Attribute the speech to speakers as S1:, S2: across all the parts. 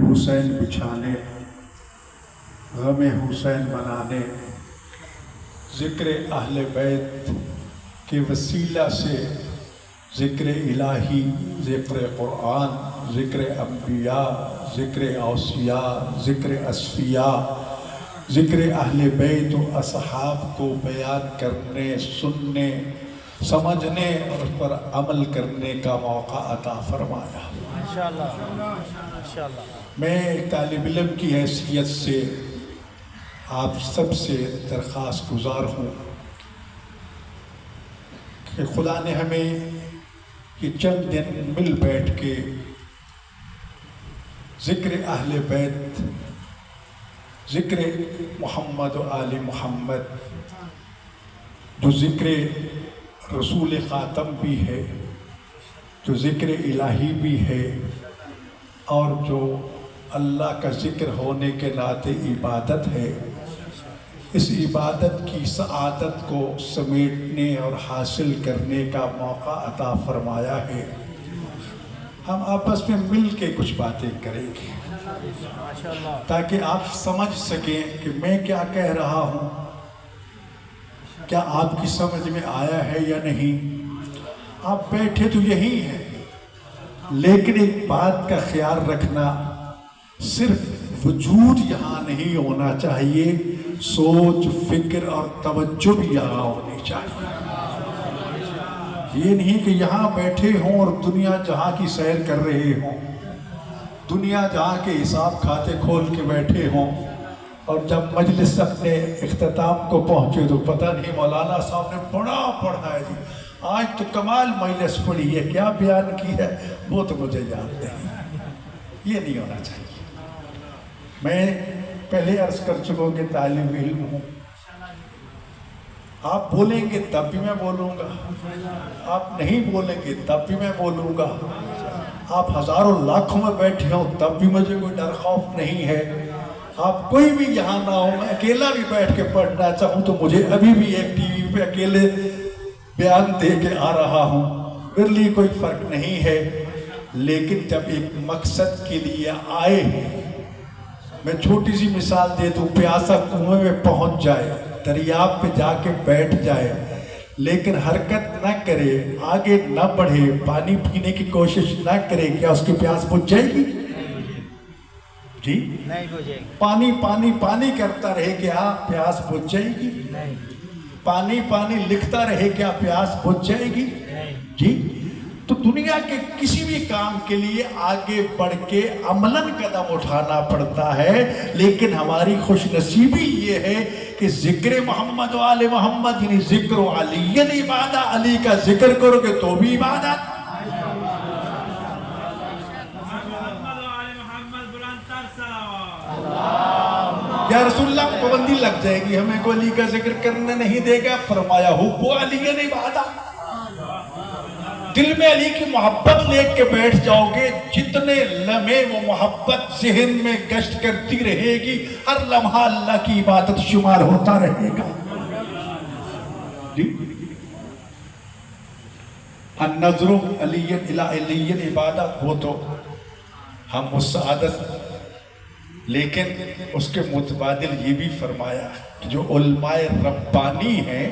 S1: حسین بچھانے، غم حسین منانے، ذکر اہل بیت کے وسیلہ سے ذکر الہی، ذکر قرآن، ذکر انبیاء، ذکر اوصیاء، ذکر اصفیاء، ذکر اہل بیت و اصحاب کو بیان کرنے، سننے، سمجھنے اور اس پر عمل کرنے کا موقع عطا فرمایا۔
S2: انشاءاللہ
S1: میں ایک طالب علم کی حیثیت سے آپ سب سے درخواست گزار ہوں کہ خدا نے ہمیں یہ چند دن مل بیٹھ کے ذکر اہل بیت، ذکر محمد و آل محمد، جو ذکر رسول خاتم بھی ہے، جو ذکر الہی بھی ہے، اور جو اللہ کا ذکر ہونے کے ناطے عبادت ہے، اس عبادت کی سعادت کو سمیٹنے اور حاصل کرنے کا موقع عطا فرمایا ہے۔ ہم آپس میں مل کے کچھ باتیں کریں گے تاکہ آپ سمجھ سکیں کہ میں کیا کہہ رہا ہوں، کیا آپ کی سمجھ میں آیا ہے یا نہیں۔ آپ بیٹھے تو یہی ہیں، لیکن ایک بات کا خیال رکھنا، صرف وجود یہاں نہیں ہونا چاہیے، سوچ، فکر اور توجہ بھی یہاں ہونی چاہیے۔ یہ نہیں کہ یہاں بیٹھے ہوں اور دنیا جہاں کی سیر کر رہے ہوں، دنیا جہاں کے حساب کھاتے کھول کے بیٹھے ہوں، اور جب مجلس اپنے اختتام کو پہنچے تو پتہ نہیں مولانا صاحب نے بڑا پڑھا ہے جی، آج تو کمال مجلس پڑھی ہے، کیا بیان کی ہے وہ تو مجھے یاد نہیں۔ یہ نہیں ہونا چاہیے۔ میں پہلے عرض کر چکا کہ طالب علم ہوں، آپ بولیں گے تب بھی میں بولوں گا، آپ نہیں بولیں گے تب بھی میں بولوں گا، آپ ہزاروں لاکھوں میں بیٹھے ہوں تب بھی مجھے کوئی ڈر خوف نہیں ہے۔ آپ کوئی بھی یہاں نہ ہو، میں اکیلا بھی بیٹھ کے پڑھنا چاہوں تو مجھے ابھی بھی ایک ٹی وی پہ اکیلے بیان دے کے آ رہا ہوں، میرے لیے کوئی فرق نہیں ہے۔ لیکن جب ایک مقصد کے لیے آئے، میں چھوٹی سی مثال دے دوں، پیاسا کنویں میں پہنچ جائے، دریاب پہ جا کے بیٹھ جائے، لیکن حرکت نہ کرے، آگے نہ بڑھے، پانی پینے کی کوشش نہ کرے، کیا اس کی پیاس بجھ جائے گی؟ جی
S2: نہیں بجھے گی۔
S1: پانی پانی پانی کرتا رہے، کیا پیاس بجھ جائے گی؟
S2: نہیں
S1: پانی پانی لکھتا رہے، کیا پیاس بجھ جائے گی؟ جی تو دنیا کے کسی بھی کام کے لیے آگے بڑھ کے عملاً قدم اٹھانا پڑتا ہے، لیکن ہماری خوش نصیبی یہ ہے کہ ذکر محمد و آل محمد، یعنی ذکر و علی عبادت، علی کا ذکر کرو گے تو بھی عبادت۔ یا رسول اللہ پابندی لگ جائے گی، ہمیں کوئی علی کا ذکر کرنے نہیں دے گا، فرمایا حب علی عبادت۔ دل میں علی کی محبت لے کے بیٹھ جاؤ گے، جتنے لمحے وہ محبت ذہن میں گشت کرتی رہے گی، ہر لمحہ اللہ کی عبادت شمار ہوتا رہے گا۔ جی النظر علی علی عبادت، وہ تو ہم اس سعادت، لیکن اس کے متبادل یہ بھی فرمایا کہ جو علماء ربانی ہیں،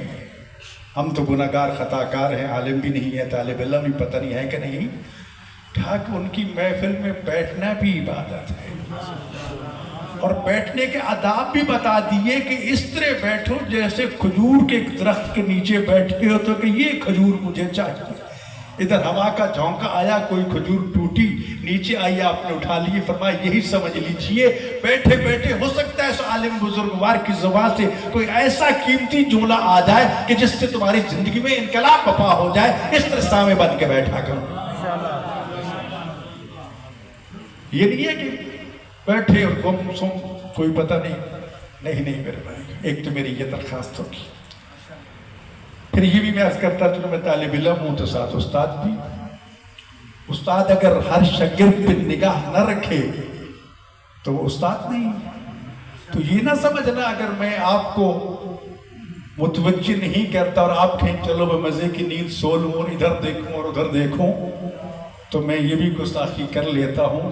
S1: ہم تو گناہگار خطاکار ہیں، عالم بھی نہیں ہے، طالب علم بھی پتہ نہیں ہے کہ نہیں، ٹھاک ان کی محفل میں بیٹھنا بھی عبادت ہے، اور بیٹھنے کے آداب بھی بتا دیے کہ اس طرح بیٹھو جیسے کھجور کے درخت کے نیچے بیٹھے ہو تو کہ یہ کھجور مجھے چاہیے، ادھر ہوا کا جھونکا آیا، کوئی کھجور ٹوٹی، نیچے آئی، آپ نے اٹھا لیے، فرمایا یہی سمجھ لیجئے بیٹھے بیٹھے ہو سکتا ہے اس عالم بزرگوار کی زبان سے کوئی ایسا قیمتی جملہ آ جائے کہ جس سے تمہاری زندگی میں انقلاب برپا ہو جائے، اس طرح سامنے بن کے بیٹھا کرو۔ یہ نہیں ہے کہ بیٹھے اور گم سم کوئی پتہ نہیں میرے بھائی، ایک تو میری یہ درخواست ہوگی، پھر یہ بھی میں عرض کرتا چلو میں طالب علم ہوں تو ساتھ استاد بھی، استاد اگر ہر شاگرد پہ نگاہ نہ رکھے تو وہ استاد نہیں، تو یہ نہ سمجھنا اگر میں آپ کو متوجہ نہیں کرتا اور آپ کہیں چلو میں مزے کی نیند سو لوں اور ادھر دیکھوں اور ادھر دیکھوں تو میں یہ بھی گستاخی کر لیتا ہوں۔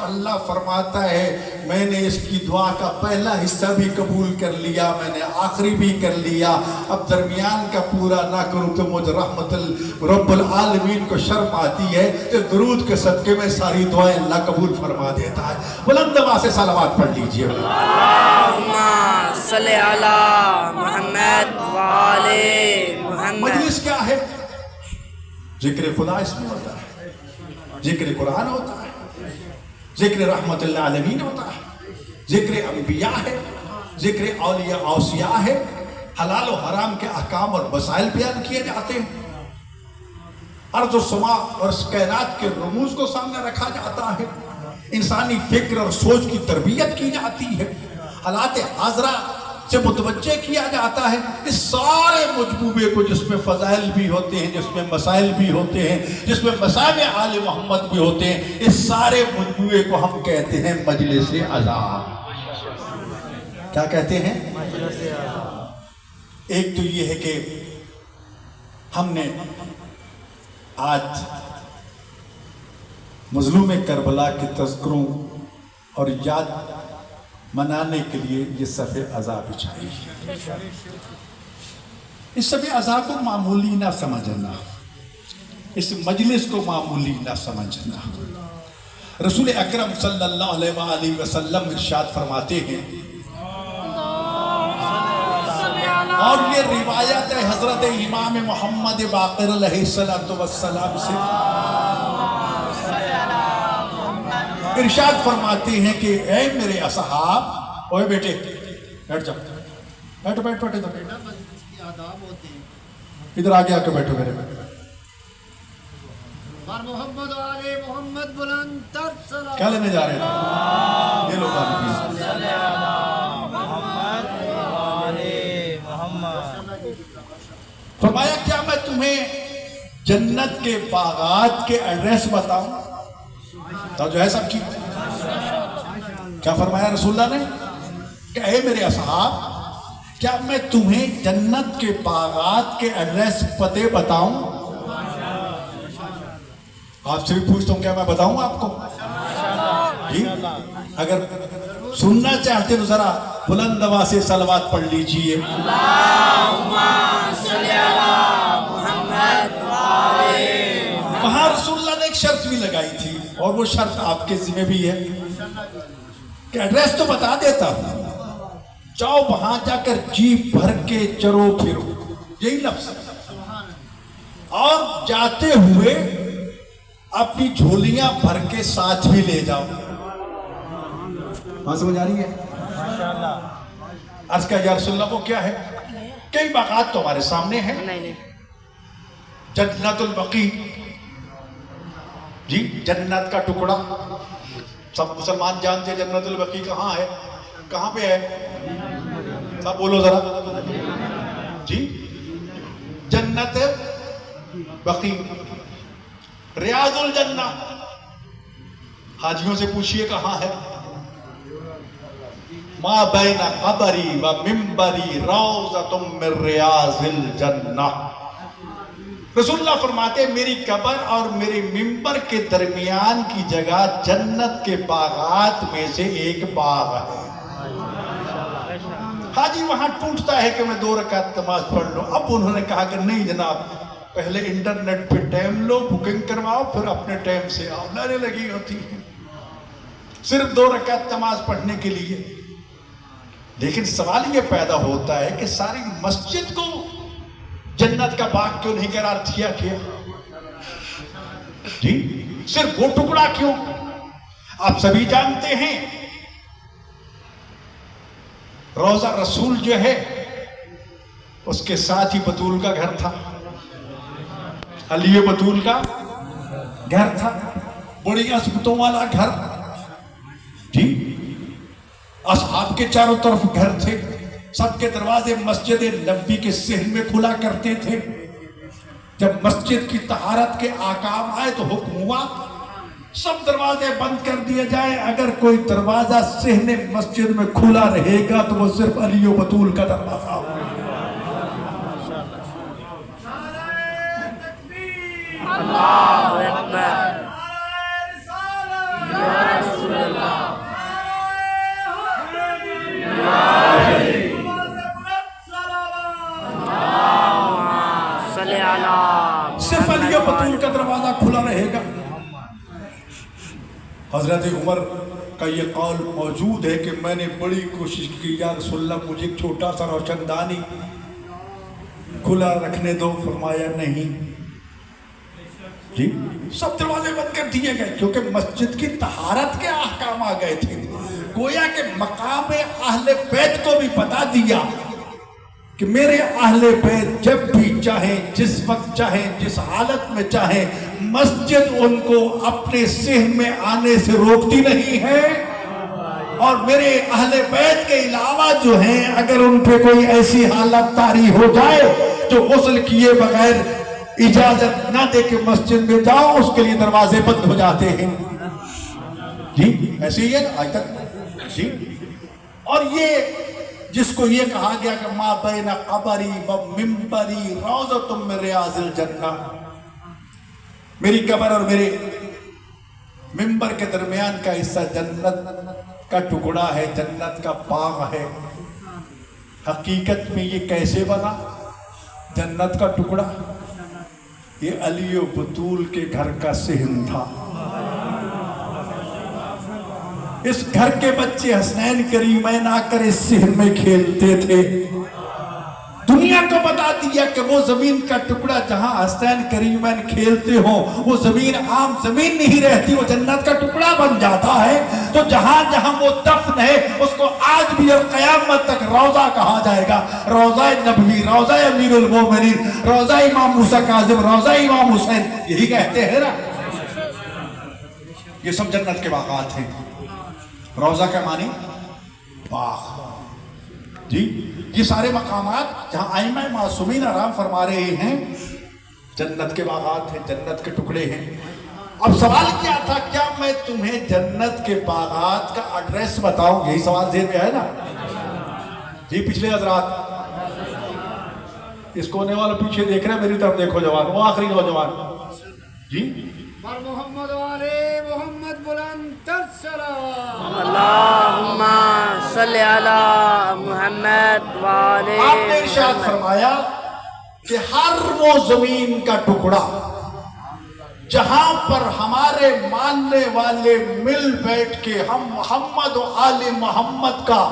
S1: تو اللہ فرماتا ہے میں نے اس کی دعا کا پہلا حصہ بھی قبول کر لیا, میں نے آخری بھی کر لیا, اب درمیان کا پورا نہ کروں تو مجھ رحمت رب العالمین کو شرم آتی ہے. اس درود کے صدقے میں ساری دعائیں اللہ قبول فرما دیتا ہے. بلند آواز سے صلوات پڑھ لیجئے.
S2: اللہم صلی علی محمد وآل محمد.
S1: مجلس کیا ہے؟ ذکر خدا اس میں ہوتا ہے, ذکر قرآن ہوتا ہے, ذکر رحمت اللہ عالمین ہوتا ہے, ذکر انبیاء ہے, ذکر اولیاء اوصیاء ہے, حلال و حرام کے احکام اور مسائل بیان کیے جاتے ہیں, ارض و سما اور اس کائنات کے رموز کو سامنے رکھا جاتا ہے, انسانی فکر اور سوچ کی تربیت کی جاتی ہے, حالات حاضرہ سے متوجہ کیا جاتا ہے. اس سارے مجموعے کو جس میں فضائل بھی ہوتے ہیں, جس میں مسائل بھی ہوتے ہیں, جس میں مصائب آل محمد بھی ہوتے ہیں, اس سارے مجموعے کو ہم کہتے ہیں مجلس عزا. کیا کہتے ہیں؟ ایک تو یہ ہے کہ ہم نے آج مظلوم کربلا کے تذکروں اور یاد منانے کے لیے یہ صف عزا بچھائی. اس صف عزا کو معمولی نہ سمجھنا, اس مجلس کو معمولی نہ سمجھنا. رسول اکرم صلی اللہ علیہ وآلہ وسلم ارشاد فرماتے ہیں, اور یہ روایت ہے حضرت امام محمد باقر علیہ السلام سے, ارشاد فرماتے ہیں کہ اے میرے اصحاب, اوے بیٹے بیٹھ جاؤ, بیٹھو بیٹھو بیٹھو ادھر آگے آ کے بیٹھو میرے بیٹے.
S3: محمد علی محمد بلند تر سلام.
S1: کیا لینے جا رہے ہیں؟ یہ لوگ فرمایا کیا میں تمہیں جنت کے باغات کے ایڈریس بتاؤں؟ تو جو ہے سب کی کیا فرمایا رسول اللہ نے کہ اے میرے اصحاب, کیا میں تمہیں جنت کے باغات کے ایڈریس پتے بتاؤں؟ آپ سے بھی پوچھتا ہوں, کیا میں بتاؤں آپ کو؟ جی, اگر سننا چاہتے تو ذرا بلند آواز سے صلوات پڑھ لیجئے.
S2: اللہم صلی علی محمد وآل محمد.
S1: وہاں رسول اللہ نے ایک شرط بھی لگائی تھی, اور وہ شرط آپ کے ذمہ بھی ہے کہ ایڈریس تو بتا دیتا ہوں, جاؤ وہاں جا کر جیپ بھر کے چرو پھرو, یہی لفظ ہے, اور جاتے ہوئے اپنی جھولیاں بھر کے ساتھ بھی لے جاؤ. وہاں سمجھ آ رہی ہے؟ عرض کا یا رسول اللہ وہ کیا ہے؟ کئی باغات تو ہمارے سامنے ہیں.
S2: نہیں
S1: جنت البقیع, جی جنت کا ٹکڑا, سب مسلمان جانتے ہیں جنت البقیع کہاں ہے, کہاں پہ ہے, سب بولو ذرا جی. جنت بقیع, ریاض الجنہ, حاجیوں سے پوچھئے کہاں ہے. ما بین قبری و منبری روضۃ من ریاض الجنہ. رسول اللہ فرماتے ہیں میری قبر اور میرے منبر کے درمیان کی جگہ جنت کے باغات میں سے ایک باغ ہے. حاجی وہاں ٹوٹتا ہے کہ میں 2 رکعت نماز پڑھ لوں. اب انہوں نے کہا کہ نہیں جناب, پہلے انٹرنیٹ پہ ٹائم لو, بکنگ کرواؤ, پھر اپنے ٹائم سے آؤ. لڑے لگی ہوتی ہیں صرف 2 رکعت نماز پڑھنے کے لیے. لیکن سوال یہ پیدا ہوتا ہے کہ ساری مسجد کو جنت کا باغ کیوں نہیں قرار دیا گیا؟ جی صرف وہ ٹکڑا کیوں؟ آپ سبھی جانتے ہیں روضہ رسول جو ہے اس کے ساتھ ہی بطول کا گھر تھا, علی بطول کا گھر تھا, بڑی عظمتوں والا گھر. جی اصحاب کے چاروں طرف گھر تھے, سب کے دروازے مسجد نبوی کے صحن میں کھلا کرتے تھے. جب مسجد کی طہارت کے احکام آئے تو حکم ہوا سب دروازے بند کر دیے جائیں, اگر کوئی دروازہ صحن مسجد میں کھلا رہے گا تو وہ صرف علی و بطول کا دروازہ ہوگا.
S2: اللہ اکبر. صلی علی
S1: صرف علی بطول کا دروازہ کھلا رہے گا. حضرت عمر کا یہ قول موجود ہے کہ میں نے بڑی کوشش کی، یا رسول اللہ مجھے ایک چھوٹا سا روشن دانی کھلا رکھنے دو. فرمایا نہیں جی، سب دروازے بند کر دیے گئے، کیونکہ مسجد کی طہارت کے احکام آ گئے تھے. گویا کہ مقام اہل بیت کو بھی بتا دیا کہ میرے اہل بیت جب بھی چاہیں، جس وقت چاہیں، جس حالت میں چاہیں، مسجد ان کو اپنے صحن میں آنے سے روکتی نہیں ہے. اور میرے اہل بیت کے علاوہ جو ہیں، اگر ان پہ کوئی ایسی حالت طاری ہو جائے جو غسل کیے بغیر اجازت نہ دے کہ مسجد میں جاؤ، اس کے لیے دروازے بند ہو جاتے ہیں. جی ایسے ہی ہے نا آج تک جی. اور یہ جس کو یہ کہا گیا کہ ما بین قبری و منبری روضۃ من ریاض الجنہ، میری قبر اور میرے منبر کے درمیان کا حصہ جنت کا ٹکڑا ہے، جنت کا باغ ہے. حقیقت میں یہ کیسے بنا جنت کا ٹکڑا؟ یہ علی و بطول کے گھر کا صحن تھا. اس گھر کے بچے حسنین کریمین آ کر اس صحن میں کھیلتے تھے. دنیا کو بتا دیا کہ وہ زمین کا ٹکڑا جہاں حسنین کریمین کھیلتے ہوں، وہ زمین عام زمین نہیں رہتی، وہ جنت کا ٹکڑا بن جاتا ہے. تو جہاں جہاں وہ دفن ہے اس کو آج بھی اور قیامت تک روضہ کہا جائے گا. روضہ نبوی، روضہ امیر المومنین، روضہ امام موسیٰ کاظم، روضہ امام حسین، یہی کہتے ہیں نا. یہ سب جنت کے باغات ہیں. روضہ کا معنی باغ جی. یہ سارے مقامات جہاں ائمہ معصومین آرام فرما رہے ہیں جنت کے باغات ہیں، جنت کے ٹکڑے ہیں. اب سوال کیا تھا، کیا میں تمہیں جنت کے باغات کا ایڈریس بتاؤں؟ یہی سوال ذہن میں ہے نا جی. پچھلے حضرات اس کونے والا پیچھے دیکھ رہے ہیں، میری طرف دیکھو جوان، وہ آخری نوجوان جی.
S3: بر محمد والے محمد بلند تر سلام.
S2: اللہم صلی علی محمد وآلہ
S1: آپ نے ارشاد فرمایا کہ ہر وہ زمین کا ٹکڑا جہاں پر ہمارے ماننے والے مل بیٹھ کے ہم محمد و آل محمد کا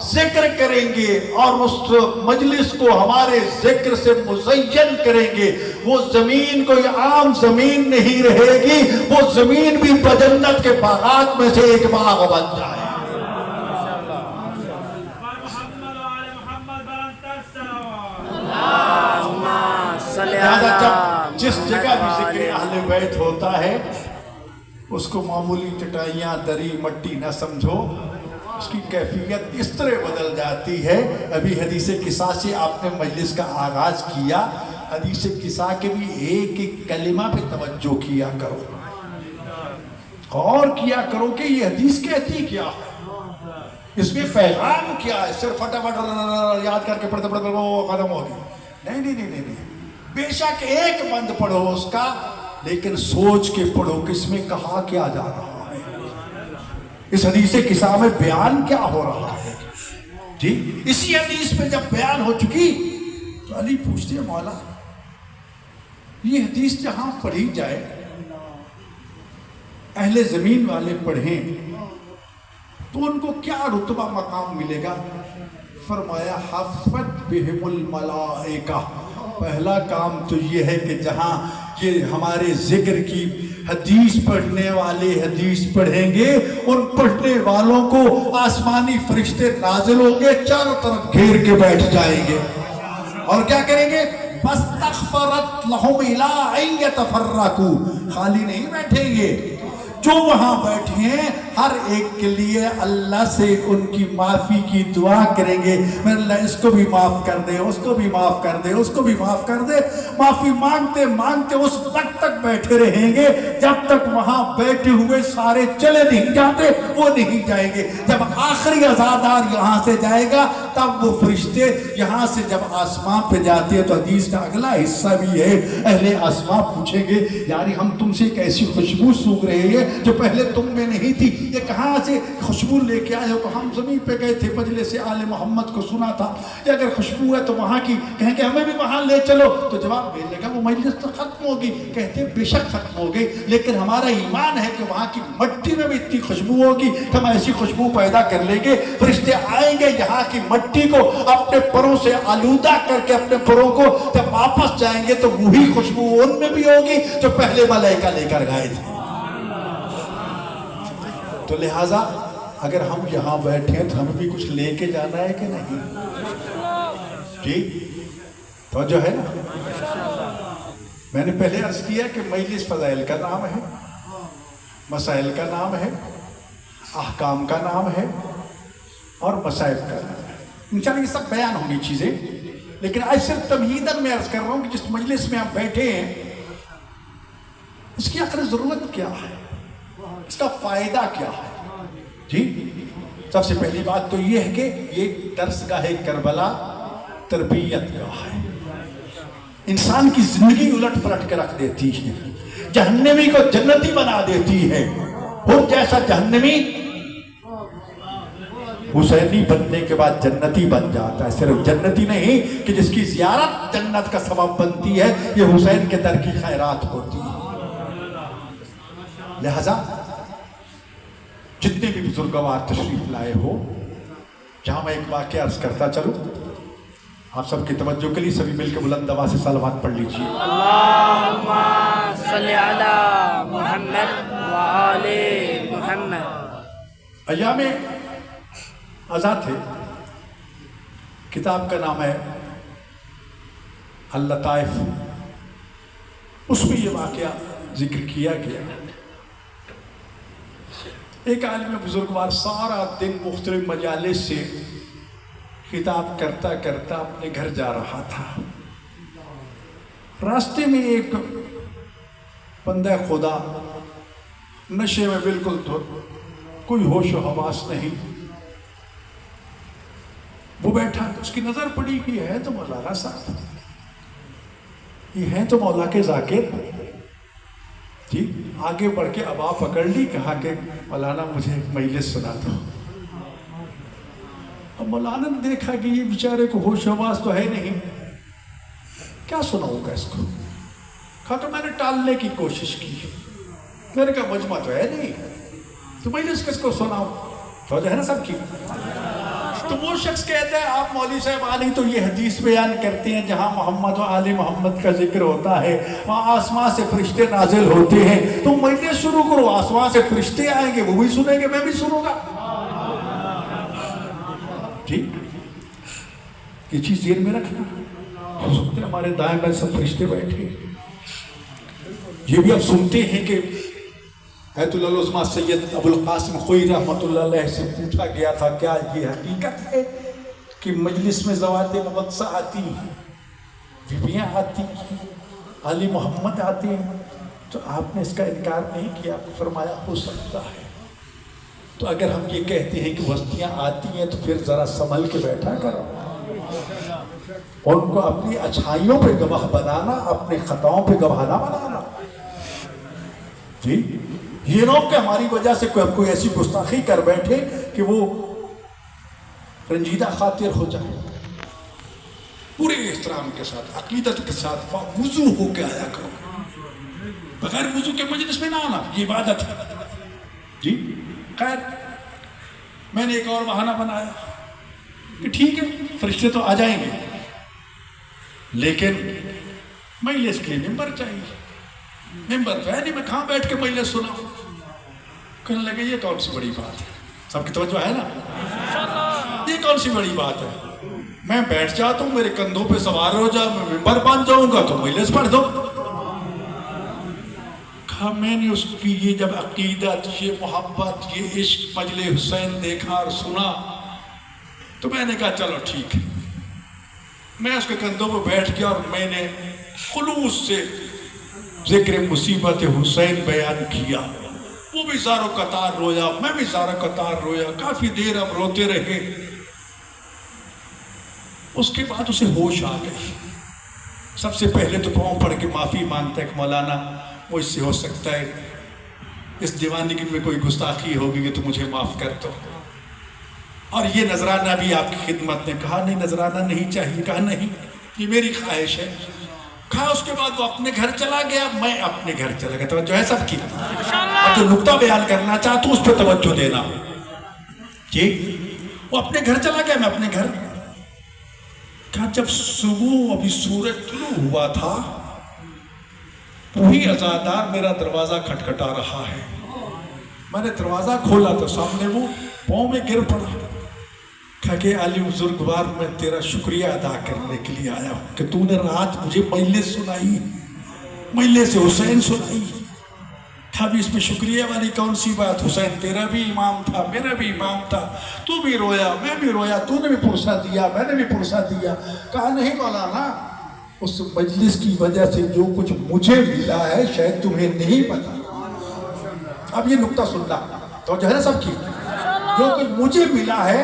S1: ذکر کریں گے اور اس مجلس کو ہمارے ذکر سے مزین کریں گے، وہ زمین کوئی عام زمین نہیں رہے گی، وہ زمین بھی جنت کے باغات میں سے ایک باغ بن جائے. لہذا جب جس جگہ بھی ذکر اہل بیت ہوتا ہے اس کو معمولی چٹائیاں، دری، مٹی نہ سمجھو، اس کی کیفیت اس طرح بدل جاتی ہے. ابھی حدیث قصہ سے آپ نے مجلس کا آغاز کیا، حدیث قصہ کے بھی ایک ایک کلمہ پہ توجہ کیا کرو، غور کیا کرو کہ یہ حدیث کہتی کیا ہے، اس میں پیغام کیا ہے. صرف فٹافٹ یاد کر کے پڑھتے پڑھتے وہ ختم ہو گئی. نہیں نہیں نہیں نہیں، بے شک ایک بند پڑھو اس کا، لیکن سوچ کے پڑھو کہ اس میں کہا کیا جا رہا ہے، اس حدیث قصہ میں بیان کیا ہو رہا ہے جی. اسی حدیث میں جب بیان ہو چکی تو علی پوچھتے ہیں مولا یہ حدیث جہاں پڑھی جائے، اہل زمین والے پڑھیں تو ان کو کیا رتبہ مقام ملے گا؟ فرمایا حفت بہم الملائکہ. پہلا کام تو یہ ہے کہ جہاں یہ ہمارے ذکر کی حدیث پڑھنے والے حدیث پڑھیں گے، ان پڑھنے والوں کو آسمانی فرشتے نازل ہوں گے، چاروں طرف گھیر کے بیٹھ جائیں گے اور کیا کریں گے؟ فَاسْتَغْفَرَتْ لَهُمْ إِلَىٰ أَن يَتَفَرَّقُوا. خالی نہیں بیٹھیں گے، جو وہاں بیٹھے ہیں ہر ایک کے لیے اللہ سے ان کی معافی کی دعا کریں گے، میں اللہ اس کو بھی معاف کر دے، اس کو بھی معاف کر دے، اس کو بھی معاف کر دے۔ معافی مانگتے مانگتے اس وقت تک بیٹھے رہیں گے جب تک وہاں بیٹھے ہوئے سارے چلے نہیں جاتے، وہ نہیں جائیں گے۔ جب آخری عزادار یہاں سے جائے گا تب وہ فرشتے یہاں سے جب آسمان پہ جاتے ہیں، تو حدیث کا اگلا حصہ بھی ہے، اہل آسمان پوچھیں گے یاری ہم تم سے ایک ایسی خوشبو سونگھ رہے ہیں جو پہلے تم میں نہیں تھی، یہ کہاں سے خوشبو لے کے آئے ہو؟ تو ہم زمین پہ گئے تھے، مجلس آل محمد کو سنا تھا، یہ اگر خوشبو ہے تو وہاں کی، کہیں کہ ہمیں بھی وہاں لے چلو۔ تو جواب ملے گا وہ مجلس تو ختم ہوگی، کہتے بے شک ختم ہو گئی، لیکن ہمارا ایمان ہے کہ وہاں کی مٹی میں بھی اتنی خوشبو ہوگی کہ ہم ایسی خوشبو پیدا کر لیں گے، فرشتے آئیں گے یہاں کی مٹی کو اپنے پروں سے آلودہ کر کے اپنے پروں کو جب واپس جائیں گے تو وہی خوشبو ان میں بھی ہوگی جو پہلے ملائکہ لے کر گئے تھے۔ تو لہٰذا اگر ہم یہاں بیٹھے ہیں تو ہمیں بھی کچھ لے کے جانا ہے کہ نہیں؟ جی توجہ ہے نا؟ میں نے پہلے عرض کیا کہ مجلس فضائل کا نام ہے، مسائل کا نام ہے، احکام کا نام ہے اور مصائب کا نام ہے۔ انشاءاللہ یہ سب بیان ہونی چیزیں، لیکن آج صرف تمہیداً میں عرض کر رہا ہوں کہ جس مجلس میں آپ بیٹھے ہیں اس کی آخر ضرورت کیا ہے، اس کا فائدہ کیا ہے؟ جی سب سے پہلی بات تو یہ ہے کہ یہ درسگاہ کربلا تربیت گاہ ہے، انسان کی زندگی الٹ پلٹ کے رکھ دیتی ہے، جہنمی کو جنتی بنا دیتی ہے، اور جیسا جہنمی حسینی بننے کے بعد جنتی بن جاتا ہے، صرف جنتی نہیں کہ جس کی زیارت جنت کا سبب بنتی ہے، یہ حسین کے در کی خیرات ہوتی ہے۔ لہذا جتنے بھی بزرگوار تشریف لائے ہو، جہاں میں ایک واقعہ عرض کرتا چلوں، آپ سب کی توجہ کے لیے سبھی مل کے بلند آواز سے صلوات پڑھ لیجیے۔
S2: اللہم صلی علی محمد وآل محمد۔
S1: ایام ازاں تھے، کتاب کا نام ہے اللطائف، اس میں یہ واقعہ ذکر کیا گیا۔ ایک عالم بزرگوار سارا دن مختلف مجالس سے خطاب کرتا کرتا اپنے گھر جا رہا تھا، راستے میں ایک بندہ خدا نشے میں بالکل کوئی ہوش و حواس نہیں، وہ بیٹھا، اس کی نظر پڑی کہ یہ ہے تو مولانا صاحب، یہ ہے تو مولا کے ذاکر جی۔ آگے بڑھ کے ابا پکڑ لی، کہا کہ مولانا مجھے مجلس سنا دو۔ اب مولانا نے دیکھا کہ یہ بیچارے کو ہوش حواس تو ہے نہیں، کیا سناؤں گا اس کو؟ کہا کہ میں نے ٹالنے کی کوشش کی، میں نے کہا مجمع تو ہے نہیں، تو مجلس کس کو سناؤں؟ توجہ ہے نا سب کی؟ تو وہ شخص کہتا ہے آپ مولوی صاحب آلی تو یہ حدیث بیان کرتے ہیں جہاں محمد و آل محمد کا ذکر ہوتا ہے وہاں آسمان سے فرشتے نازل ہوتے ہیں، تو مجلس شروع کرو، آسمان سے فرشتے آئیں گے، وہ بھی سنیں گے، میں بھی سنوں گا۔ ٹھیک، یہ چیز ذہن میں رکھنا، ہو سکتے ہیں ہمارے دائیں بائیں سب فرشتے بیٹھے، یہ بھی اب سنتے ہیں کہ حیات العظمہ سید ابو القاسم خوئی رحمۃ اللہ علیہ سے پوچھا گیا تھا کیا یہ حقیقت ہے کہ مجلس میں ذوات مقدسہ آتی ہیں، بیویاں آتی ہیں، علی محمد آتے ہیں؟ تو آپ نے اس کا انکار نہیں کیا، فرمایا ہو سکتا ہے۔ تو اگر ہم یہ کہتے ہیں کہ ہستیاں آتی ہیں تو پھر ذرا سنبھل کے بیٹھا کرو، ان کو اپنی اچھائیوں پہ گواہ بنانا، اپنی خطاؤں پہ گواہ نہ بنانا۔ جی یہ نہ کہ ہماری وجہ سے کوئی ایسی گستاخی کر بیٹھے کہ وہ رنجیدہ خاطر ہو جائے۔ پورے احترام کے ساتھ، عقیدت کے ساتھ وضو ہو کے آیا کرو، بغیر وضو کے مجلس میں نہ آنا، یہ عبادت ہے۔ جی خیر، میں نے ایک اور بہانہ بنایا کہ ٹھیک ہے فرشتے تو آ جائیں گے، لیکن مجلس کے لیے ممبر چاہیے، ممبر تو ہے نہیں، میں کہاں بیٹھ کے مجلس سنا؟ کہنے لگے یہ کون سی بڑی بات ہے؟ سب کی توجہ ہے نا؟ یہ کون سی بڑی بات ہے؟ میں بیٹھ جاتا ہوں، میرے کندھوں پہ سوار ہو جا، میں ممبر بن جاؤں گا تو مجلس پڑھ دو۔ کہا میں نے اس کی یہ جب عقیدت، یہ محبت، یہ عشق مجلس حسین دیکھا اور سنا تو میں نے کہا چلو ٹھیک ہے، میں اس کے کندھوں پہ بیٹھ گیا اور میں نے خلوص سے ذکر مصیبت حسین بیان کیا۔ وہ بھی زار و قطار رویا، میں بھی زار و قطار رویا، کافی دیر ہم روتے رہے۔ اس کے بعد اسے ہوش آ گئی۔ سب سے پہلے تو پاؤں پڑھ کے معافی مانگتا ہے کہ مولانا مجھ سے ہو سکتا ہے اس دیوانگی میں کوئی گستاخی ہوگی تو مجھے معاف کر دو، اور یہ نذرانہ بھی آپ کی خدمت نے۔ کہا نہیں نذرانہ نہیں چاہیے، کہا نہیں یہ میری خواہش ہے۔ کہا اس کے بعد وہ اپنے گھر چلا گیا، میں اپنے گھر چلا گیا۔ توجہ ہے سب کی؟ اور جو نقطہ بیان کرنا چاہتا ہوں اس پہ توجہ دینا جی۔ وہ اپنے گھر چلا گیا، میں اپنے گھر۔ کہا جب صبح ابھی سورج طلوع ہوا تھا وہی عزادار میرا دروازہ کھٹکھٹا رہا ہے۔ میں نے دروازہ کھولا تو سامنے وہ پاؤں میں گر پڑا۔ کہا کہ علی بزرگوار میں تیرا شکریہ ادا کرنے کے لیے آیا ہوں کہ تو نے رات مجھے مجلس سنائی، مجلس حسین سنائی۔ کہا بھی اس میں شکریہ والی کون سی بات؟ حسین تیرا بھی امام تھا، میرا بھی امام تھا، تو بھی رویا میں بھی رویا، تو نے بھی پرسہ دیا میں نے بھی پرسہ دیا۔ کہا نہیں مولانا، اس مجلس کی وجہ سے جو کچھ مجھے ملا ہے شاید تمہیں نہیں پتا۔ اب یہ نقطہ سننا تو جو ہے نا سب کی، جو کچھ مجھے ملا ہے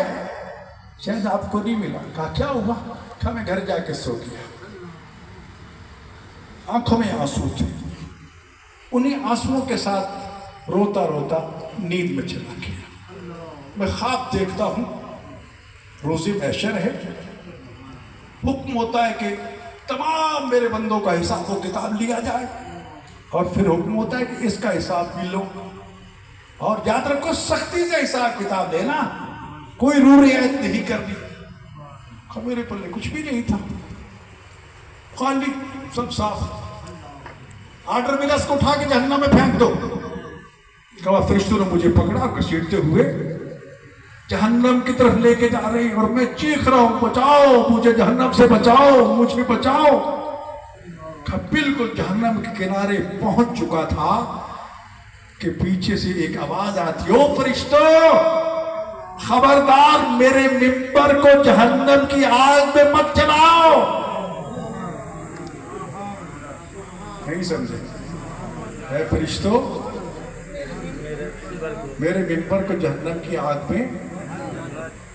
S1: شاید آپ کو نہیں ملا۔ کہا کیا ہوا؟ کہا میں گھر جا کے سو گیا، آنکھوں میں آنسو تھے، انہیں آنسوؤں کے ساتھ روتا روتا نیند میں چلا گیا۔ میں خواب دیکھتا ہوں روز محشر ہے، حکم ہوتا ہے کہ تمام میرے بندوں کا حساب و کتاب لیا جائے، اور پھر حکم ہوتا ہے کہ اس کا حساب بھی لو، اور یاد رکھو سختی سے حساب کتاب لینا، کوئی رو رعایت نہیں کرنی۔ میرے پلے کچھ بھی نہیں تھا، خالی سب صاف۔ آرڈر ملا اس کو اٹھا کے جہنم میں پھینک دو۔ کہا فرشتوں نے مجھے پکڑا اور گھسیٹتے ہوئے جہنم کی طرف لے کے جا رہے ہیں، اور میں چیخ رہا ہوں بچاؤ مجھے، جہنم سے بچاؤ مجھے، بچاؤ۔ بالکل جہنم کے کنارے پہنچ چکا تھا کہ پیچھے سے ایک آواز آتی، او فرشتوں خبردار میرے ممبر کو جہنم کی آگ میں مت جلاؤ۔ نہیں سمجھے؟ اے فرشتوں میرے ممبر کو جہنم کی آگ میں۔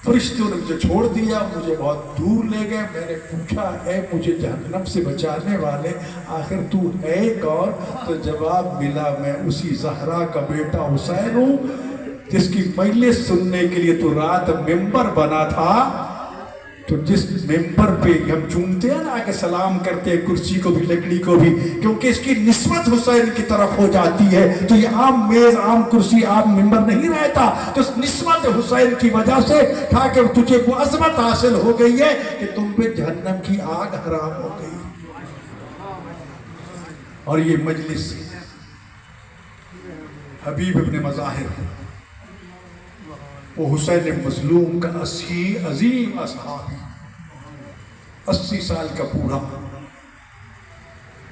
S1: فرشتوں نے مجھے چھوڑ دیا، مجھے بہت دور لے گئے۔ میں نے پوچھا اے مجھے جہنم سے بچانے والے آخر تو ہے کون؟ تو جواب ملا میں اسی زہرا کا بیٹا حسین ہوں جس کی مجلس سننے کے لیے تو رات ممبر بنا تھا۔ تو جس ممبر پہ ہم چومتے ہیں نا کہ سلام کرتے ہیں، کرسی کو بھی لکڑی کو بھی، کیونکہ اس کی نسبت حسین کی طرف ہو جاتی ہے، تو یہ عام میز عام کرسی عام ممبر نہیں رہتا، تو اس نسبت حسین کی وجہ سے تھا کہ تجھے وہ عظمت حاصل ہو گئی ہے کہ تم پہ جہنم کی آگ حرام ہو گئی۔ اور یہ مجلس حبیب ابن مظاہر وہ حسین مظلوم کا عظیم اصحابی، 80 سال کا پورا،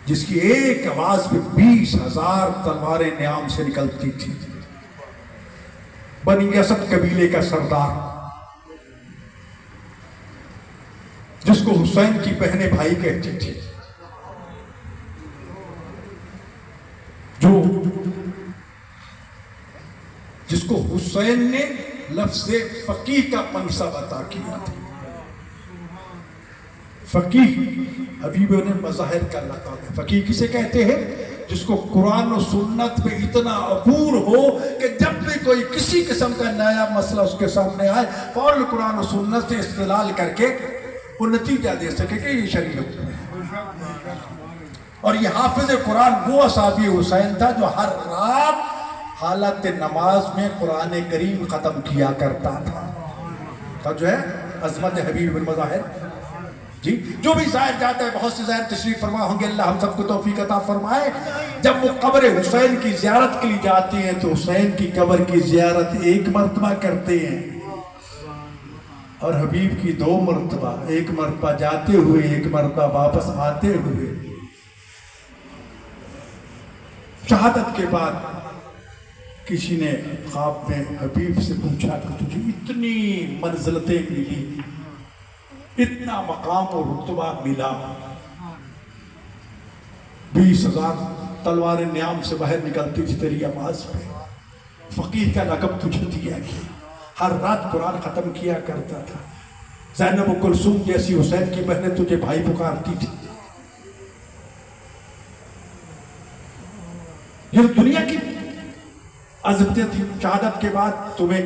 S1: جس کی ایک آواز پہ 20,000 تلواریں نیام سے نکلتی تھی، بنی اسد قبیلے کا سردار، جس کو حسین کی بہنیں بھائی کہتی تھی، جس کو حسین نے لفظ فقیہ کا منصب عطا کیا تھا۔ فقیہ حبیب ابن مظاہر کا لقب ہے۔ فقیہ کسے کہتے ہیں؟ جس کو قرآن و سنت پہ اتنا عبور ہو کہ جب بھی کوئی کسی قسم کا نیا مسئلہ اس کے سامنے آئے فوراً قرآن و سنت سے استدلال کر کے وہ نتیجہ دے سکے کہ یہ شریعت ہے۔ اور یہ حافظ قرآن وہ اصحابی حسین تھا جو ہر رات حالت نماز میں قرآن کریم ختم کیا کرتا تھا۔ تو جو ہے عظمت حبیب بن مظاہر جی، جو بھی زائر جاتا ہے، بہت سے زائر تشریف فرما ہوں گے، اللہ ہم سب کو توفیق عطا فرمائے۔ جب وہ قبر حسین کی زیارت کے لیے جاتے ہیں تو حسین کی قبر کی زیارت 1 مرتبہ کرتے ہیں، اور حبیب کی 2 مرتبہ، 1 مرتبہ جاتے ہوئے 1 مرتبہ واپس آتے ہوئے۔ شہادت کے بعد کسی نے خواب میں حبیب سے پوچھا کہ تجھے اتنی منزلتیں ملی، اتنا مقام اور رتبہ ملا، 20,000 تلواریں نیام سے باہر نکلتی تھی تیری آواز پہ، فقیر کا لقب تجھے دیا گیا، ہر رات قرآن ختم کیا کرتا تھا، زینب و کلثوم جیسی حسین کی بہنیں تجھے بھائی پکارتی تھی۔ یہ دنیا کی عظمتیں تھی۔ شہادت کے بعد تمہیں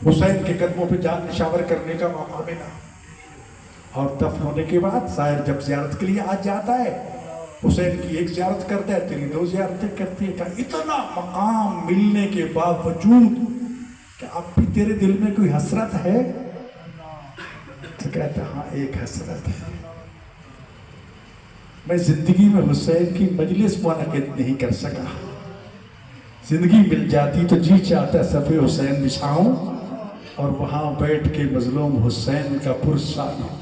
S1: حسین کے قدموں پہ جان نشاور کرنے کا موقع ملا، اور دفن ہونے کے بعد ظاہر جب زیارت کے لیے آج جاتا ہے، حسین کی ایک زیارت کرتا ہے، تیری 2 زیارتیں کرتی ہے۔ اتنا مقام ملنے کے باوجود کہ اب بھی تیرے دل میں کوئی حسرت ہے؟ تو کہتا ہاں ایک حسرت ہے، میں زندگی میں حسین کی مجلس منعقد نہیں کر سکا۔ زندگی مل جاتی تو جی چاہتا صفِ حسین بچھاؤں اور وہاں بیٹھ کے مظلوم حسین کا پرسان ہوں۔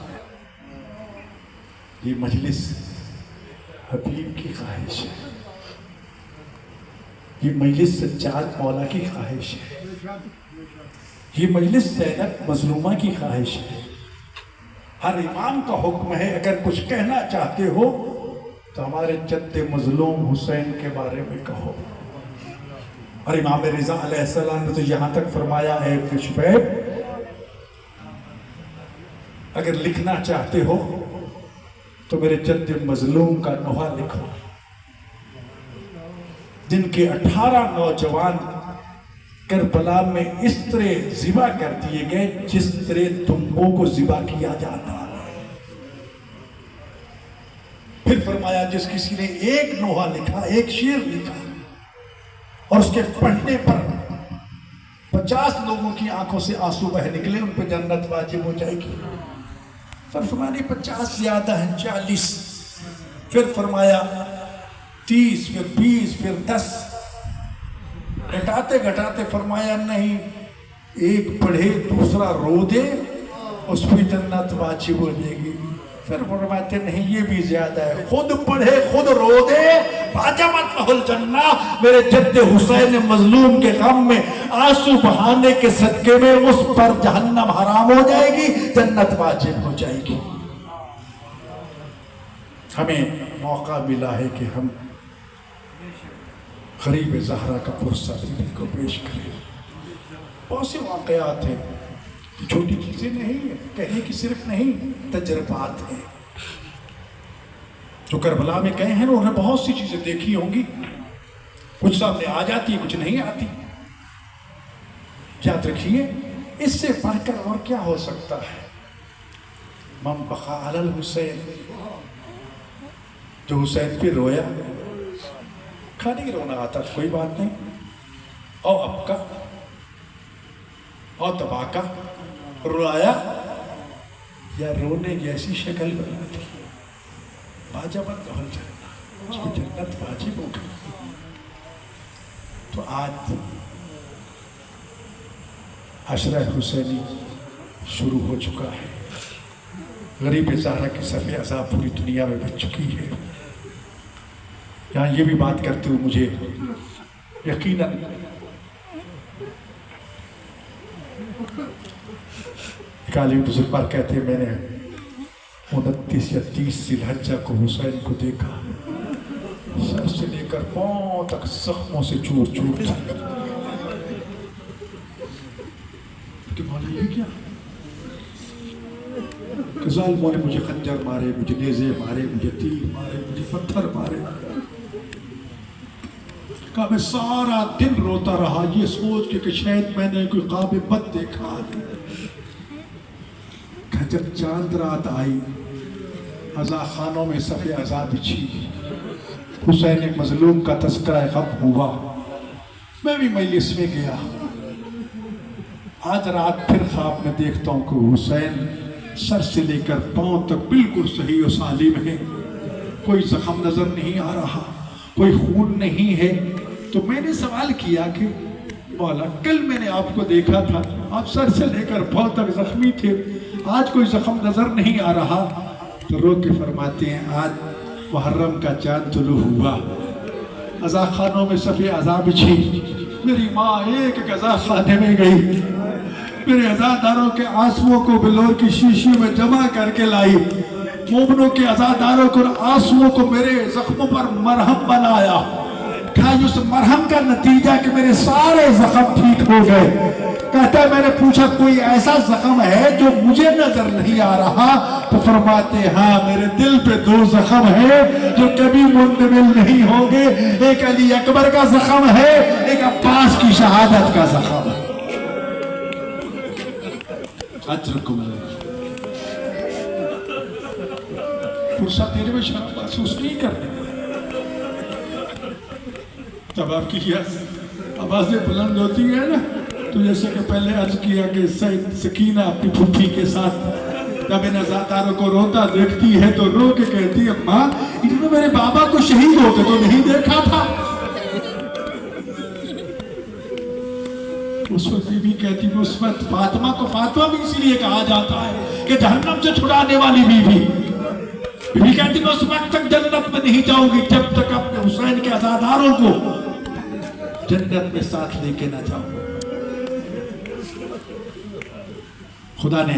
S1: یہ مجلس حبیب کی خواہش ہے، یہ مجلس سجاد مولا کی خواہش ہے، یہ مجلس زینب مظلومہ کی خواہش ہے۔ ہر امام کا حکم ہے اگر کچھ کہنا چاہتے ہو تو ہمارے جد مظلوم حسین کے بارے میں کہو۔ اور امام رضا علیہ السلام نے تو یہاں تک فرمایا ہے کہ شبیب اگر لکھنا چاہتے ہو تو میرے جد مظلوم کا نوحہ لکھو، جن کے 18 نوجوان کربلا میں اس طرح ذبح کر دیے گئے جس طرح تمبوں کو ذبح کیا جاتا ہے۔ پھر فرمایا جس کسی نے ایک نوحہ لکھا، ایک شعر لکھا اور اس کے پڑھنے پر 50 لوگوں کی آنکھوں سے آنسو بہ نکلے، ان پہ جنت واجب ہو جائے گی۔ فرمایا 50 زیادہ ہیں، 40۔ پھر فرمایا 30، پھر 20، پھر 10، گھٹاتے گھٹاتے فرمایا نہیں، ایک پڑھے دوسرا رو دے اس پہ جنت واجب ہو جائے گی۔ پھر فرماتے نہیں یہ بھی زیادہ ہے، خود پڑھے خود رو دے واجبت لہ الجنہ، میرے جد حسین مظلوم کے غم میں آنسو بہانے کے صدقے میں اس پر جہنم حرام ہو جائے گی، جنت واجب ہو جائے گی۔ ہمیں موقع ملا ہے کہ ہم غریب زہرا کا پرسہ دل کو پیش کریں۔ بہت سے واقعات ہیں، چھوٹی چیزیں نہیں ہیں، کہنے کی صرف نہیں، تجربات ہیں۔ جو کربلا میں گئے ہیں انہوں نے بہت سی چیزیں دیکھی ہوں گی، کچھ سامنے آ جاتی ہیں، کچھ نہیں آتی۔ یاد رکھیے اس سے بڑھ کر اور کیا ہو سکتا ہے؟ من بقا علی الحسین، جو حسین پہ رویا، کھانے کی رونا آتا کوئی بات نہیں، اور اب کا اور دبا کا رویا یا رونے جیسی شکل بنا دی، واجبت لہ الجنہ، اس کو جنت واجب ہو گئی۔ تو آج عشرہ حسینی شروع ہو چکا ہے، غریب زہرا کی صف عذاب پوری دنیا میں بچ چکی ہے۔ یہاں یہ بھی بات کرتے ہوئے مجھے یقیناً ایک عالم بزرگوار کہتے ہیں میں نے 29 یا 30 ذی الحجہ کو حسین کو دیکھا، سر سے لے کر پاؤں تک زخموں سے چور چور تھا۔ کہ مولا یہ کیا کہ ظالموں نے مجھے خنجر مارے، مجھے نیزے مارے، مجھے تیر مارے، مجھے پتھر مارے۔ کہا میں سارا دن روتا رہا یہ سوچ کے کہ شاید میں نے کوئی خواب بد دیکھا۔ کہ جب چاند رات آئی، عزا خانوں میں صف عزا بچھی، حسین مظلوم کا تذکرہ غم ہوا، میں بھی مجلس میں گیا۔ آج رات پھر خواب میں دیکھتا ہوں کہ حسین سر سے لے کر پاؤں تک بالکل صحیح و سالم ہے، کوئی زخم نظر نہیں آ رہا، کوئی خون نہیں ہے۔ تو میں نے سوال کیا کہ مولا کل میں نے آپ کو دیکھا تھا، آپ سر سے لے کر پاؤں تک زخمی تھے، آج کوئی زخم نظر نہیں آ رہا۔ تو رو کے فرماتے ہیں آج محرم کا چاند طلوع ہوا، عزا خانوں میں صفِ عزا بچھی، میری ماں ایک ایک عزا خانے میں گئی، میرے عزاداروں کے آنسوؤں کو بلور کی شیشی میں جمع کر کے لائی، مومنوں کے عزاداروں کو آنسوؤں کو میرے زخموں پر مرہم بنایا، کھائی اس مرہم کا نتیجہ کہ میرے سارے زخم ٹھیک ہو گئے۔ کہتا ہے میں نے پوچھا کوئی ایسا زخم ہے جو مجھے نظر نہیں آ رہا؟ تو فرماتے ہاں میرے دل پہ 2 زخم ہے جو کبھی منتمل نہیں ہوں گے، ایک علی اکبر کا زخم ہے، ایک عباس کی شہادت کا زخم ہے۔ اجرکم فرصت دینے میں شرم محسوس نہیں کرنے، جب آپ کی آوازیں بلند ہوتی ہیں نا، تو جیسے کہ پہلے عرض کیا کہ سکینہ اپنی پھوپھی کے ساتھ جب ان عزاداروں کو روتا دیکھتی ہے تو رو کے کہتی ہے ماں انہوں نے میرے بابا کو شہید ہوتے تو نہیں دیکھا تھا۔ اس وقت بھی کہتی ہے اس وقت فاطمہ کو فاطمہ بھی اس لیے کہا جاتا ہے کہ جہنم سے چھڑانے والی بیوی بھی کہتی میں اس وقت تک جنت میں نہیں جاؤں گی جب تک اپنے حسین کے عزاداروں کو جنت میں ساتھ لے کے نہ جاؤں۔ خدا نے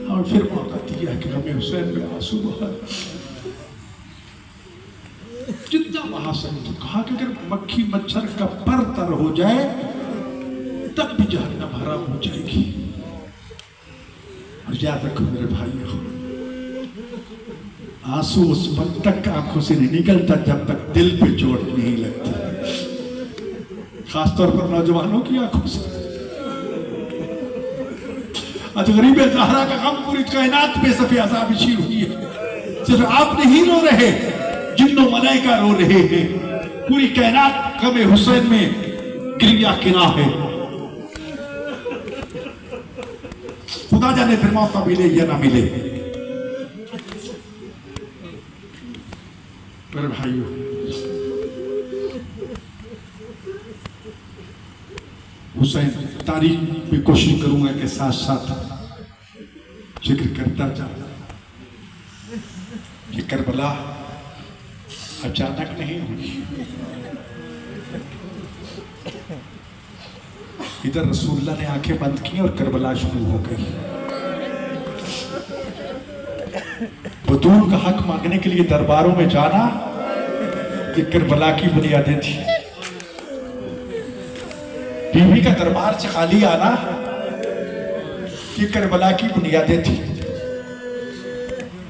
S1: اور پھر موقع دیا کہ ہمیں حسین میں آنسو بہائے، جتنا وہاں سے تو کہا کہ اگر مکھی مچھر کا پر تر ہو جائے تب بھی جہنم حرام ہو جائے گی۔ اور یاد رکھو میرے بھائیو، آنسو اس وقت تک آنکھوں سے نہیں نکلتا جب تک دل پہ چوٹ نہیں لگتی، خاص طور پر نوجوانوں کی آنکھوں سے۔ آج غریب زہرا کا غم پوری کائنات میں صفِ عزا بچھی ہوئی ہے، صرف آپ نہیں رو رہے، جن و ملائکہ رو رہے ہیں، پوری کائنات غم حسین میں گریہ کنا ہے۔ خدا جانے پھر موقع ملے یا نہ ملے۔ میرے بھائیو، حسین تاریخ میں کوشش کروں گا کہ ساتھ ساتھ ذکر کرتا جاؤں۔ یہ کربلا اچانک نہیں ہوئی، ادھر رسول اللہ نے آنکھیں بند کی اور کربلا شروع ہو گئی۔ بطول کا حق مانگنے کے لیے درباروں میں جانا یہ کربلا کی بنیادیں تھی، بیوی کا دربار سے خالی آنا یہ کربلا کی بنیادیں تھی،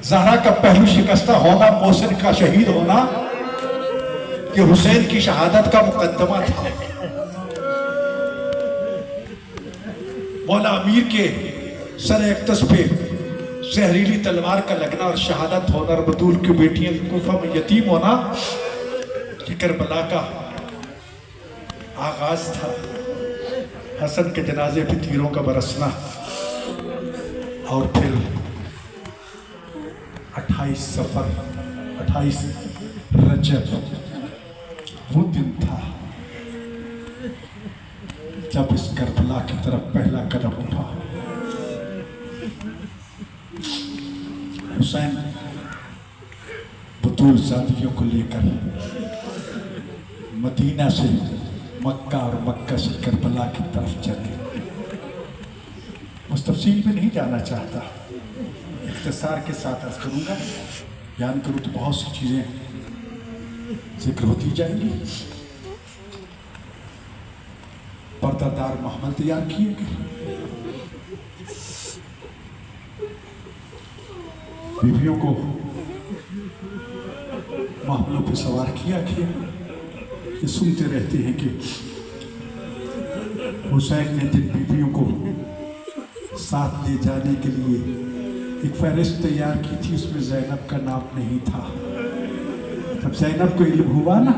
S1: زہرا کا پہلو شکستہ ہونا، محسن کا شہید ہونا یہ حسین کی شہادت کا مقدمہ تھا۔ مولا امیر کے سر اقدس پہ زہریلی تلوار کا لگنا اور شہادت ہونا اور بطول کی بیٹیاں کوفہ میں یتیم ہونا یہ کربلا کا آغاز تھا۔ حسن کے جنازے پہ تیروں کا برسنا اور پھر 28 صفر 28 رجب وہ دن تھا جب اس کربلا کی طرف پہلا قدم اٹھا۔ حسین بطول زادیوں کو لے کر مدینہ سے مکہ اور مکہ سے کربلا کی طرف چلے۔ اس تفصیل میں نہیں جانا چاہتا، اختصار کے ساتھ عرض کروں گا، بیان کروں تو بہت سی چیزیں ذکر ہوتی جائیں گی۔ پردہ دار محمل تیار کیے گئے، بیویوں کو محملوں پہ سوار کیا گیا۔ یہ سنتے رہتے ہیں کہ حسین نے جن بیویوں کو ساتھ لے جانے کے لیے ایک فہرست تیار کی تھی، اس میں زینب کا نام نہیں تھا۔ جب زینب کو علم ہوا نا،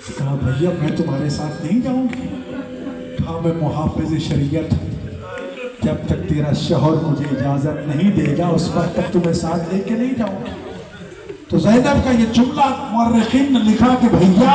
S1: کہا بھیا میں تمہارے ساتھ نہیں جاؤں گی، کہا میں محافظ شریعت ہوں، جب تک تیرا شوہر مجھے اجازت نہیں دے گا اس وقت تک تمہیں ساتھ لے کے نہیں جاؤں گی۔ تو زینب کا یہ جملہ مورخین نے لکھا کہ بھیا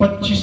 S1: 25